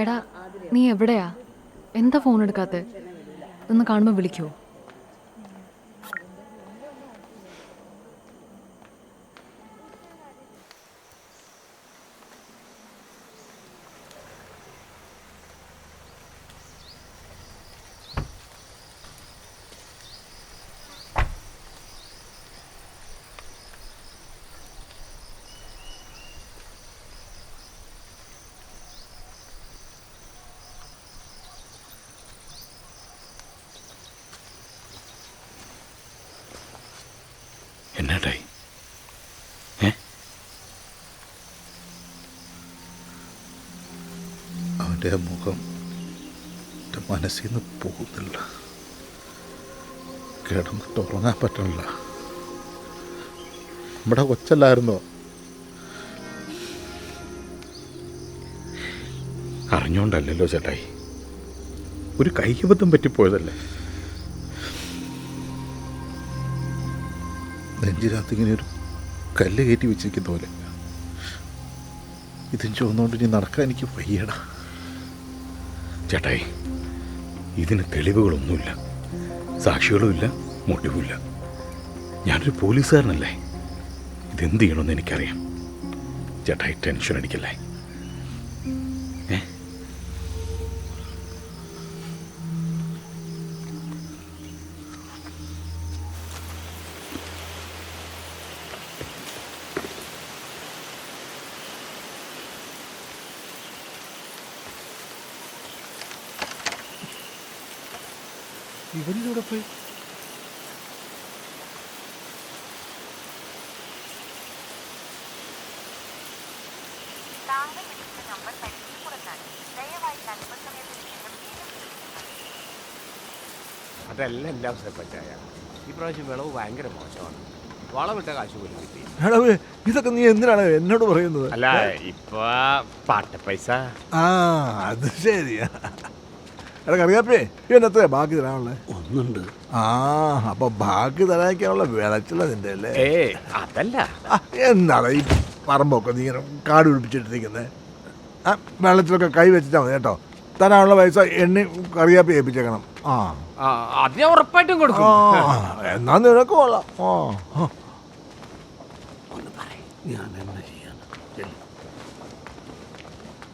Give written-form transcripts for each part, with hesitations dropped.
എടാ നീ എവിടെയാ? എന്താ ഫോൺ എടുക്കാത്തെ? ഇതൊന്ന് കാണുമ്പോൾ വിളിക്കുമോ? എന്നാട്ടായി? അവൻ്റെ മുഖം എൻ്റെ മനസ്സിൽ നിന്ന് പോകുന്നില്ല. കിടന്നിട്ട് ഉറങ്ങാൻ പറ്റണില്ല. നമ്മുടെ കൊച്ചല്ലായിരുന്നോ? അറിഞ്ഞോണ്ടല്ലോ ചേട്ടായി, ഒരു കൈബദ്ധം പറ്റിപ്പോയതല്ലേ. നെഞ്ചിനകത്ത് ഇങ്ങനെ ഒരു കല്ല് കയറ്റി വെച്ചിരിക്കുന്ന പോലെ. ഇതും ചുവന്നുകൊണ്ട് ഇനി നടക്കാൻ എനിക്ക് വയ്യടാ. ചേട്ടായി, ഇതിന് തെളിവുകളൊന്നുമില്ല, സാക്ഷികളുമില്ല, മോട്ടീവുമില്ല. ഞാനൊരു പോലീസുകാരനല്ലേ, ഇതെന്ത് ചെയ്യണമെന്ന് എനിക്കറിയാം. ചേട്ടായി ടെൻഷൻ അടിക്കല്ലേ. ഇവരിലൂടെ പോയി അതെല്ലാം സെപ്പറ്റായ. ഈ പ്രാവശ്യം വിളവ് ഭയങ്കര മോശമാണ്. വളമിട്ട കാശ് പോലും കിട്ടി. ഇതൊക്കെ നീ എന്തിനാണ് എന്നോട് പറയുന്നത്? അല്ല, ഇപ്പൊ പാട്ടപ്പൈസ. ആ അത് ശരിയാ. എടാ കറിയാപ്പേ, ഇവനെത്രയാ ബാക്കി തരാനുള്ളത്? ഒന്നുണ്ട്. ആ അപ്പൊ ബാക്കി തരാനുള്ള വിളച്ചില്ല നിന്റെ അല്ലേ? അതല്ല. എന്താണ് ഈ പറമ്പൊക്കെ നീ ഇങ്ങനെ കാട് പിടിപ്പിച്ചിട്ടിരിക്കുന്നത്? ആ വെള്ളത്തിലൊക്കെ കൈ വെച്ചിട്ടാ മതി കേട്ടോ. തരാനുള്ള പൈസ എണ്ണി കറിയാപ്പി ഏൽപ്പിച്ചേക്കണം. ആ അത് ഞാൻ ഉറപ്പായിട്ടും കൊടുക്കും. എന്നാ നിനക്ക് കൊള്ളാം.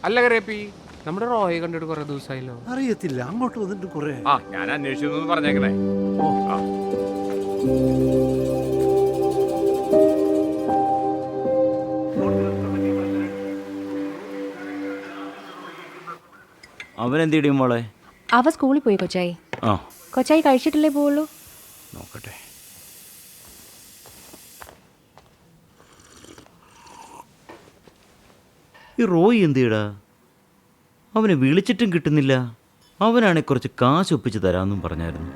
അല്ല കറിയപ്പി, നമ്മുടെ റോയെ കണ്ടിട്ട് കുറെ ദിവസമായല്ലോ. അറിയത്തില്ല, അങ്ങോട്ട് വന്നിട്ട് കുറെ. ഞാൻ അന്വേഷിച്ചു പറഞ്ഞേക്കണേ. അവനെന്തിടിയും മോളെ? അവ സ്കൂളിൽ പോയി കൊച്ചായി. ആ കൊച്ചായി കഴിച്ചിട്ടില്ലേ പോവുള്ളൂ? നോക്കട്ടെ. ഈ റോയി എന്തിയടാ? അവനെ വിളിച്ചിട്ടും കിട്ടുന്നില്ല. അവനാണെ കുറച്ച് കാശ് ഒപ്പിച്ച് തരാമെന്നും പറഞ്ഞായിരുന്നു.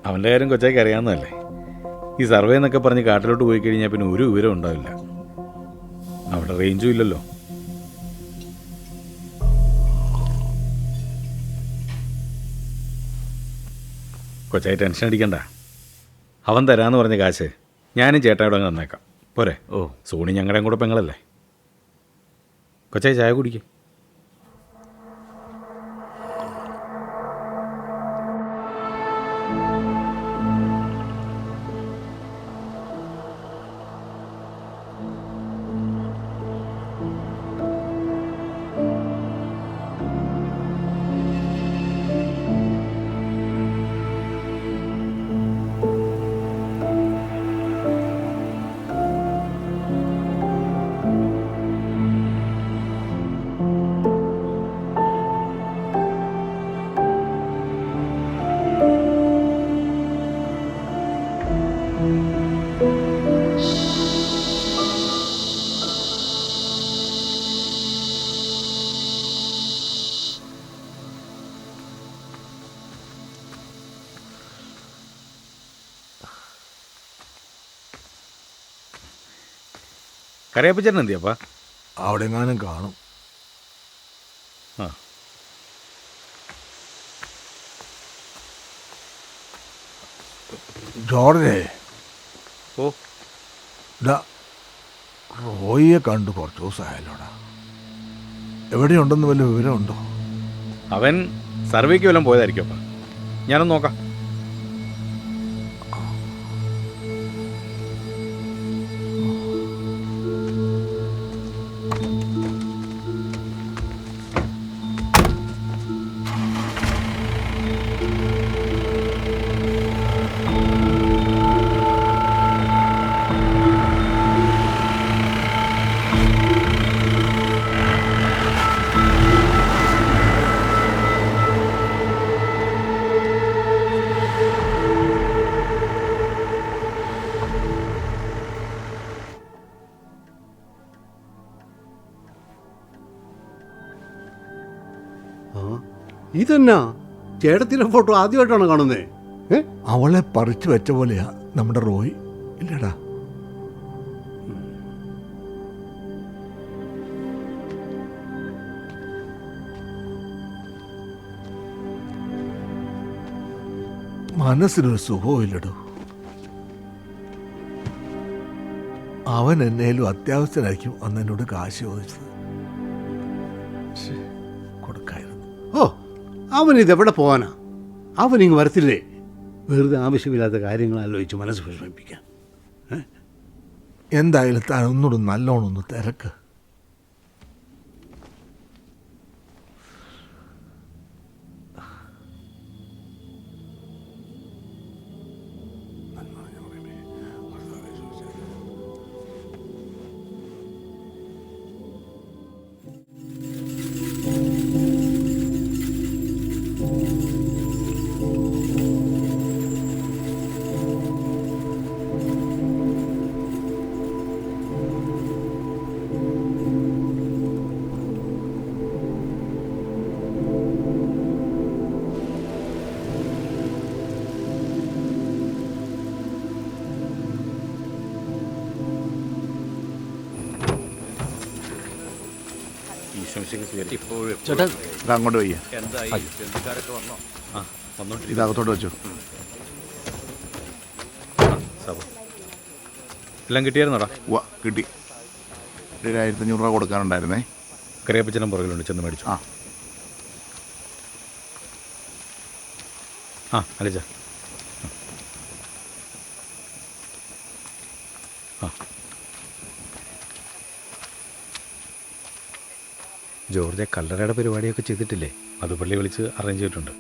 അവൻ്റെ കാര്യം കൊച്ചായിക്ക് അറിയാവുന്നതല്ലേ. ഈ സർവേ എന്നൊക്കെ പറഞ്ഞ് കാട്ടിലോട്ട് പോയി കഴിഞ്ഞാൽ പിന്നെ ഒരു വിവരം ഉണ്ടാവില്ല. അവിടെ റേഞ്ചും ഇല്ലല്ലോ. കൊച്ചായി ടെൻഷൻ അടിക്കണ്ട. അവൻ തരാമെന്ന് പറഞ്ഞ കാശ് ഞാനും ചേട്ടായോട് അങ്ങ് തന്നേക്കാം, പോരെ? ഓ സോണി ഞങ്ങളുടെയും കൂടെ പെങ്ങളല്ലേ. കൊച്ചായി ചായ കുടിക്കും. കറിയപ്പച്ചേട്ടൻ എന്തിയപ്പാ? അവിടെ എങ്ങാനും കാണും. ആ ജോർജേ, ഓ റോയിയെ കണ്ടു കുറച്ച് ദിവസമായല്ലോടാ. എവിടെയുണ്ടെന്ന് വല്ല വിവരമുണ്ടോ? അവൻ സർവേക്ക് വല്ലതും പോയതായിരിക്കും അപ്പം. ഞാനൊന്ന് നോക്കാം. ഇതെന്നാ ചേട്ടത്തിൻ്റെ ഫോട്ടോ ആദ്യമായിട്ടാണ് കാണുന്നേ? അവളെ പറിച്ചു വെച്ച പോലെയാ നമ്മുടെ റോയ്, ഇല്ലടാ? മനസ്സിനൊരു സുഖവും ഇല്ലടോ. അവൻ എന്നേലും അത്യാവശ്യമായിരിക്കും അന്ന് എന്നോട് കാശ് ചോദിച്ചത്. കൊടുക്കായിരുന്നു. ഓ, അവനിതെവിടെ പോകാനാ? അവനിങ്ങ് വരത്തില്ലേ? വെറുതെ ആവശ്യമില്ലാത്ത കാര്യങ്ങൾ ആലോചിച്ച് മനസ്സ് വിഷമിപ്പിക്കാൻ. എന്തായാലും താൻ ഒന്നുകൂടെ നല്ലോണം ഒന്ന് തിരക്ക്. ചേട്ടാ ഇത് അങ്ങോട്ട് വയ്യ, ഇതകത്തോട്ട് വെച്ചു. എല്ലാം കിട്ടിയായിരുന്നോടാ? കിട്ടി. 1500 രൂപ കൊടുക്കാനുണ്ടായിരുന്നേ. കറിയപ്പച്ചനും പുറകിലുണ്ട്, ചെന്ന് മേടിച്ചു. അലിച്ച. ജോർജ് കല്ലറയുടെ പരിപാടിയൊക്കെ ചെയ്തിട്ടില്ലേ? അത് പള്ളി വിളിച്ച് അറേഞ്ച് ചെയ്തിട്ടുണ്ട്.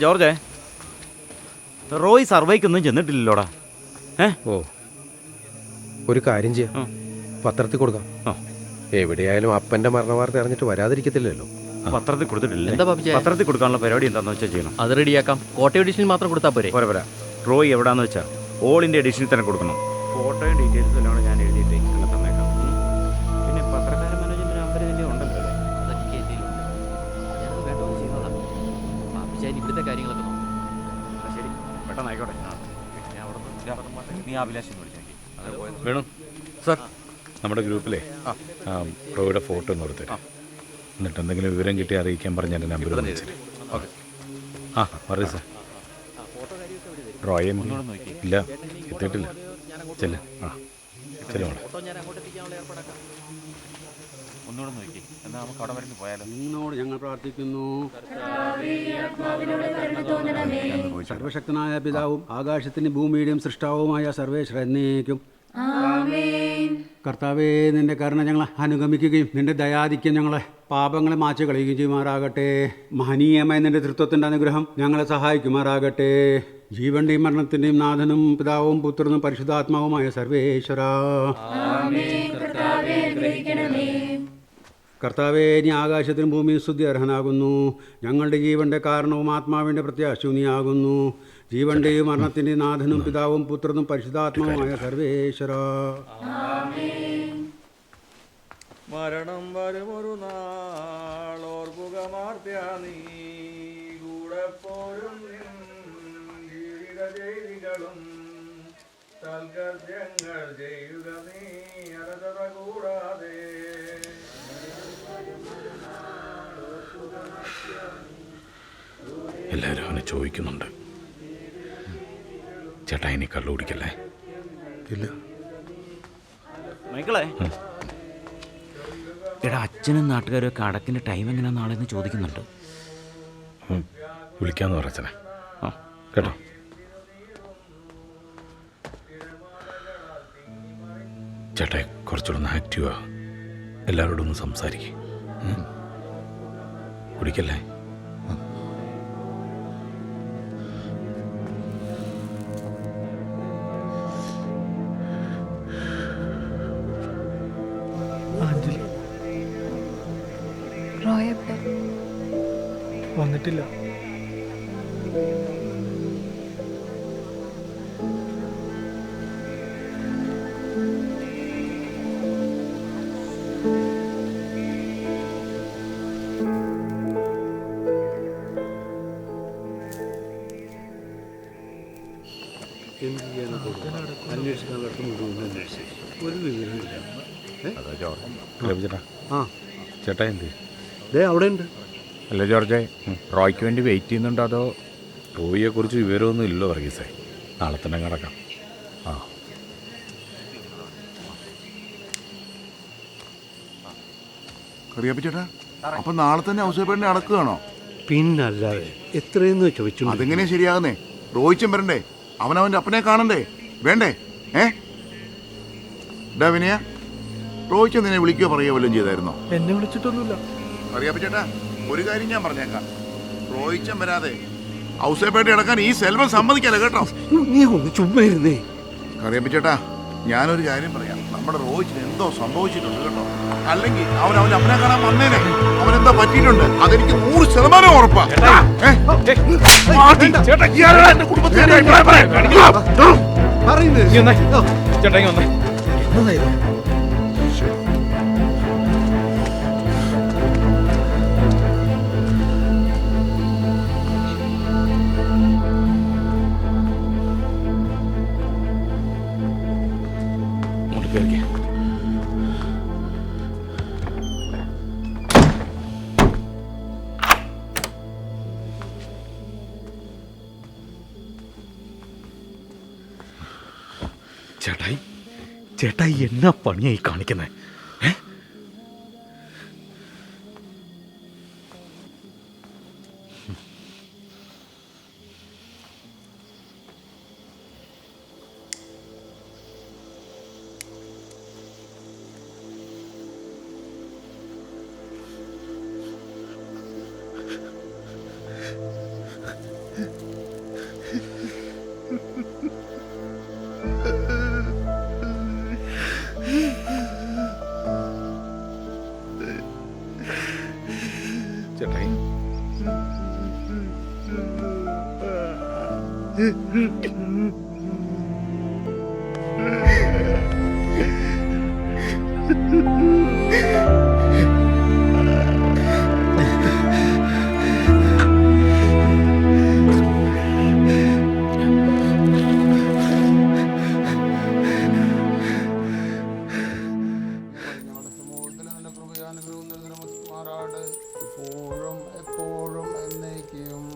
ജോർജേ, റോയ് സർവേക്കൊന്നും ചെന്നിട്ടില്ലല്ലോടാ. ഓ, ഒരു കാര്യം ചെയ്യാം, പത്രത്തിൽ കൊടുക്കാം. എവിടെയായാലും അപ്പൻ്റെ മരണവാർത്ത അറിഞ്ഞിട്ട് വരാതിരിക്കത്തില്ലല്ലോ. പത്രത്തിൽ കൊടുത്തിട്ടില്ല. എന്താ പാപ്പിച്ചാ? പത്രത്തിൽ കൊടുക്കാനുള്ള പരിപാടി എന്താണെന്ന് വെച്ചാൽ ചെയ്യണം. അത് റെഡിയാക്കാം. കോട്ടയം എഡിഷനിൽ മാത്രം കൊടുത്താൽ പോരെ? പോരാ. റോയ് എവിടാന്ന് വെച്ചാൽ ഓൾ ഇന്ത്യ എഡിഷനിൽ തന്നെ കൊടുക്കണം. ഫോട്ടോയും ഡീറ്റെയിൽസും എല്ലാം ഞാൻ എഴുതിയിട്ട് ഇങ്ങനെ തന്നേക്കാം. പിന്നെ പത്രക്കാരൻ മാനേജ്മെന്റ് നമ്പർ ഇതിൻ്റെ ഉണ്ടല്ലോ. അതൊക്കെ എന്തെങ്കിലും ഞാനത് വേണ്ടത് ചെയ്യുന്നതാണ്. പാപ്പിച്ചാൻ ഇവിടുത്തെ കാര്യങ്ങളൊക്കെ നോക്കും. ശരി, പെട്ടെന്ന് ആയിക്കോട്ടെ. ഞാൻ അവിടെ നീ അഭിലാഷം വിളിച്ചു. വേണം സാർ, നമ്മുടെ ഗ്രൂപ്പിലെ റോയുടെ ഫോട്ടോ ഒന്ന് കൊടുത്തേ. എന്നിട്ട് എന്തെങ്കിലും വിവരം കിട്ടി അറിയിക്കാൻ പറഞ്ഞ എൻ്റെ നമ്പർ വിളിച്ചേ. പറയൂ സാർ. റോയ ഇല്ല, എത്തിയിട്ടില്ല. ചെല്ല. ചെല്ലു മോളെ. ഒന്നുകൂടെ നോക്കി എന്നാൽ നമുക്ക് അവിടെ വരെ പോയാലോ. നിന്നോട് ഞങ്ങൾ പ്രാർത്ഥിക്കുന്നു. സർവശക്തനായ പിതാവും ആകാശത്തിൻ്റെ ഭൂമിയുടെയും സൃഷ്ടാവുമായ സർവേശ്വരനേക്കും കർത്താവേ, നിന്റെ കരുണ ഞങ്ങളെ അനുഗമിക്കുകയും നിന്റെ ദയാധിക്യം ഞങ്ങളെ പാപങ്ങളെ മാച്ച് കളയുകയും ചെയ്യുമാറാകട്ടെ. മഹനീയമായ നിന്റെ തൃത്വത്തിൻ്റെ അനുഗ്രഹം ഞങ്ങളെ സഹായിക്കുമാറാകട്ടെ. ജീവന്റെയും മരണത്തിൻ്റെയും നാഥനും പിതാവും പുത്രനും പരിശുദ്ധാത്മാവുമായ സർവേശ്വര. കർത്താവേ, നീ ആകാശത്തിനും ഭൂമിയും സ്തുതി അർഹനാകുന്നു. ഞങ്ങളുടെ ജീവന്റെ കാരണവും ആത്മാവിൻ്റെ പ്രത്യാശവും നീ ആകുന്നു. ജീവന്റെയും മരണത്തിൻ്റെയും നാഥനും പിതാവും പുത്രനും പരിശുദ്ധാത്മാവുമായ സർവേശ്വര. മരണം വരുമൊരു നാളോർക്കുക ലോകമാർത്യ നീ കൂടെ പോരും ജീവിത ചെയ്തികളും സൽകൃത്യങ്ങൾ ചെയ്യുക നീ അരതറ കൂടാതെ. എല്ലാവരും അവനെ ചോദിക്കുന്നുണ്ട്. ചേട്ടാ ഇനി കള്ളു കുടിക്കല്ലേ? ഇല്ല. മൈക്കിളെ, എടാ അച്ഛനും നാട്ടുകാരും ഒക്കെ അടക്കിൻ്റെ ടൈം എങ്ങനെയാ നാളെ എന്ന് ചോദിക്കുന്നുണ്ട്. വിളിക്കാന്ന് പറച്ചനെ. ആ കേട്ടോ. ചേട്ടാ കുറച്ചുകൂടെ ഒന്ന് ആക്റ്റീവാ. എല്ലാവരോടും ഒന്ന് സംസാരിക്കും. കുടിക്കല്ലേ? റോയ് എവിടെ? വന്നിട്ടില്ല. ചേട്ടാ ചേട്ടാ എന്ത് അവിടെ ഉണ്ട്. അല്ല ജോർജെ, റോയ്ക്ക് വേണ്ടി വെയിറ്റ് ചെയ്യുന്നുണ്ടോ അതോ? റോയിയെക്കുറിച്ച് വിവരമൊന്നും ഇല്ലോ വർഗീസേ. നാളെ തന്നെ കിടക്കാം. ആ കറിയപ്പിച്ചേട്ടാ, അപ്പൊ നാളെ തന്നെ ഔസേപ്പേട്ടനെ അടക്കുകയാണോ? പിന്നല്ലാതെ എത്രയെന്ന് ചോദിച്ചു. അതെങ്ങനെയാ ശരിയാകുന്നേ? റോയിച്ചൻ വരണ്ടേ? അവനവൻ്റെ അപ്പനെ കാണണ്ടേ? വേണ്ടേ? വിനയ, റോയിച്ചൻ നിന്നെ വിളിക്കുകയോ പറയുകയോ വല്ലതും ചെയ്തായിരുന്നോ? എന്നെ വിളിച്ചിട്ടൊന്നുമില്ല. കറിയപ്പിച്ചേട്ടാ, ഒരു കാര്യം ഞാൻ പറഞ്ഞേക്കാം. റോയിച്ചൻ വരാതെ ഔസേപ്പേട്ട അടക്കാൻ ഈ സെൽവൻ സമ്മതിക്കല്ല കേട്ടോ. നീ ഒന്ന് ചുമ്മാ ഇരുന്നേ. കറിയപ്പിച്ചേട്ടാ, ഞാനൊരു കാര്യം പറയാം. നമ്മുടെ റോയിച്ചിന് എന്തോ സംഭവിച്ചിട്ടുണ്ട് കേട്ടോ. അല്ലെങ്കിൽ അവൻ്റെ അപ്പനെ കാണാൻ വന്നേനെ. അവനെന്താ പറ്റിയിട്ടുണ്ട്, അതെനിക്ക് 100% ഉറപ്പാ. ചേട്ടായി, ചേട്ടായി എന്നാ പണിയായി കാണിക്കുന്നേ? ചേട്ടായി, ഇപ്പോഴും എപ്പോഴും എന്നേക്കും.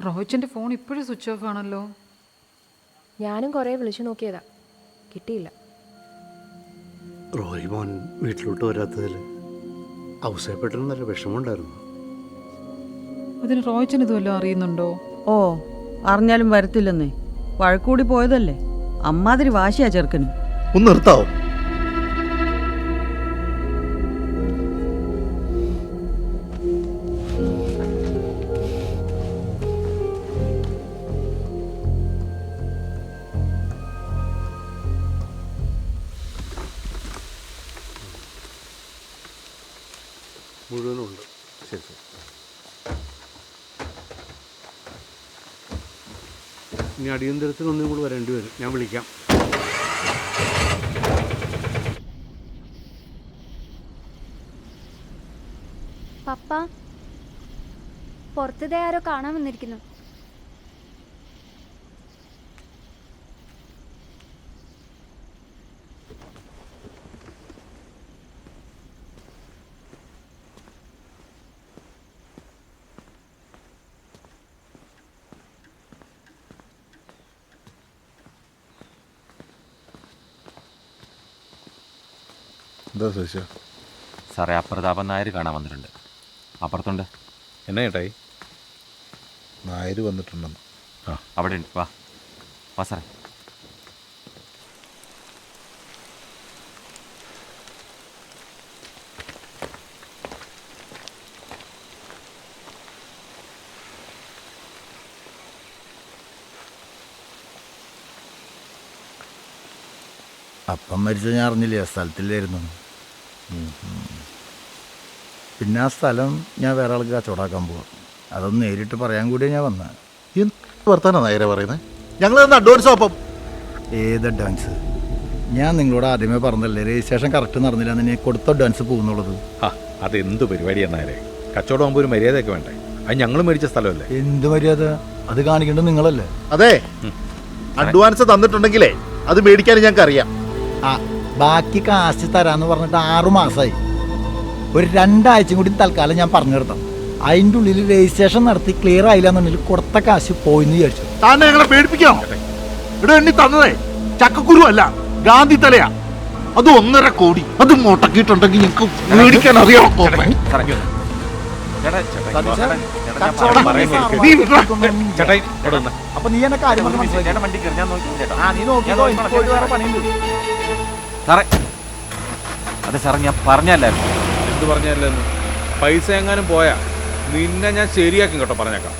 റോയിച്ചൻ്റെ ഫോൺ ഇപ്പോഴും സ്വിച്ച് ഓഫ് ആണല്ലോ. ഞാനും കുറേ വിളിച്ചു നോക്കിയതാ, കിട്ടിയില്ല. റോയ് മോൻ വീട്ടിലോട്ട് വരാത്തതിൽ ഔസേപ്പേട്ടന് നല്ല വിഷമമുണ്ടായിരുന്നു. അതിന് റോയിച്ചൻ ഇതുവല്ലോ അറിയുന്നുണ്ടോ? ഓ, അറിഞ്ഞാലും വരത്തില്ലെന്നേ. വഴക്കൂടി പോയതല്ലേ. അമ്മാതിരി വാശിയാ ചെറുക്കന്. ഒന്ന് നിർത്താവോ? മുഴുവനുണ്ട്. ശരി ശരി. ഇനി അടിയന്തരത്തിന് ഒന്നും കൂടി വരേണ്ടി വരും. ഞാൻ വിളിക്കാം. പപ്പ, പുറത്തതേ ആരോ കാണാൻ വന്നിരിക്കുന്നു. എന്താ ചോദിച്ചാ? സാറേ, ആ പ്രതാപൻ നായർ കാണാൻ വന്നിട്ടുണ്ട്. അപ്പുറത്തുണ്ട്. എന്നാ ചേട്ടായി? നായർ വന്നിട്ടുണ്ടെന്ന്. ആ, അവിടെ ഉണ്ട്. വാ വാ സാറേ. അപ്പം മരിച്ചത് ഞാൻ അറിഞ്ഞില്ലേ, സ്ഥലത്തില്ലായിരുന്നു. പിന്നെ ആ സ്ഥലം ഞാൻ വേറെ ആൾക്ക് കച്ചവടാക്കാൻ പോവാം. അതൊന്ന് നേരിട്ട് പറയാൻ കൂടിയാണ് ഞാൻ വന്നത്. എന്ത് വർത്താനാണ് നായരെ പറയുന്നത്? ഞങ്ങൾ തന്ന അഡ്വാൻസ്. അപ്പം ഏത് അഡ്വാൻസ്? ഞാൻ നിങ്ങളോട് ആദ്യമേ പറഞ്ഞല്ലേ, രജിസ്ട്രേഷൻ കറക്റ്റ് നടന്നില്ല എന്ന് കൊടുത്ത അഡ്വാൻസ് പോകുന്നുള്ളത്. ആ, അതെന്ത് പരിപാടിയാണ് നേരെ? കച്ചവടം ആകുമ്പോൾ ഒരു മര്യാദയൊക്കെ വേണ്ടേ? അത് ഞങ്ങൾ മേടിച്ച സ്ഥലമല്ലേ? എന്ത് മര്യാദ? അത് കാണിക്കേണ്ടത് നിങ്ങളല്ലേ? അതെ, അഡ്വാൻസ് തന്നിട്ടുണ്ടെങ്കിലേ അത് മേടിക്കാൻ ഞങ്ങൾക്ക് അറിയാം. ആ, ബാക്കി കാശ് തരാന്ന് പറഞ്ഞിട്ട് 6 മാസമായി. ഒരു 2 ആഴ്ചയും കൂടി തൽക്കാലം ഞാൻ പറഞ്ഞു നിർത്താം. അതിൻ്റെ ഉള്ളിൽ രജിസ്ട്രേഷൻ നടത്തി ക്ലിയർ ആയില്ല എന്നുണ്ടെങ്കിൽ കൊടുത്ത കാശ് പോയിന്ന് വിചാരിച്ചു. താനെ ഞങ്ങളെ പേടിപ്പിക്കണോ? ഇവിടെ എണ്ണി തന്നതേ ചക്കക്കുരു അല്ല, ഗാന്ധി തലയാ. അത് 1.5 കോടി. അത് മുടക്കിയിട്ടുണ്ടെങ്കിൽ ഞങ്ങൾക്ക് മേടിക്കാൻ അറിയാം. അപ്പൊ നീ എന്നെ കാര്യം സാറേ, അതെ സാറേ, ഞാൻ പറഞ്ഞല്ലായിരുന്നു. എന്ത് പറഞ്ഞാലെന്ന്? പൈസ എങ്ങാനും പോയാ നിന്നെ ഞാൻ ശരിയാക്കും കേട്ടോ, പറഞ്ഞേക്കാം.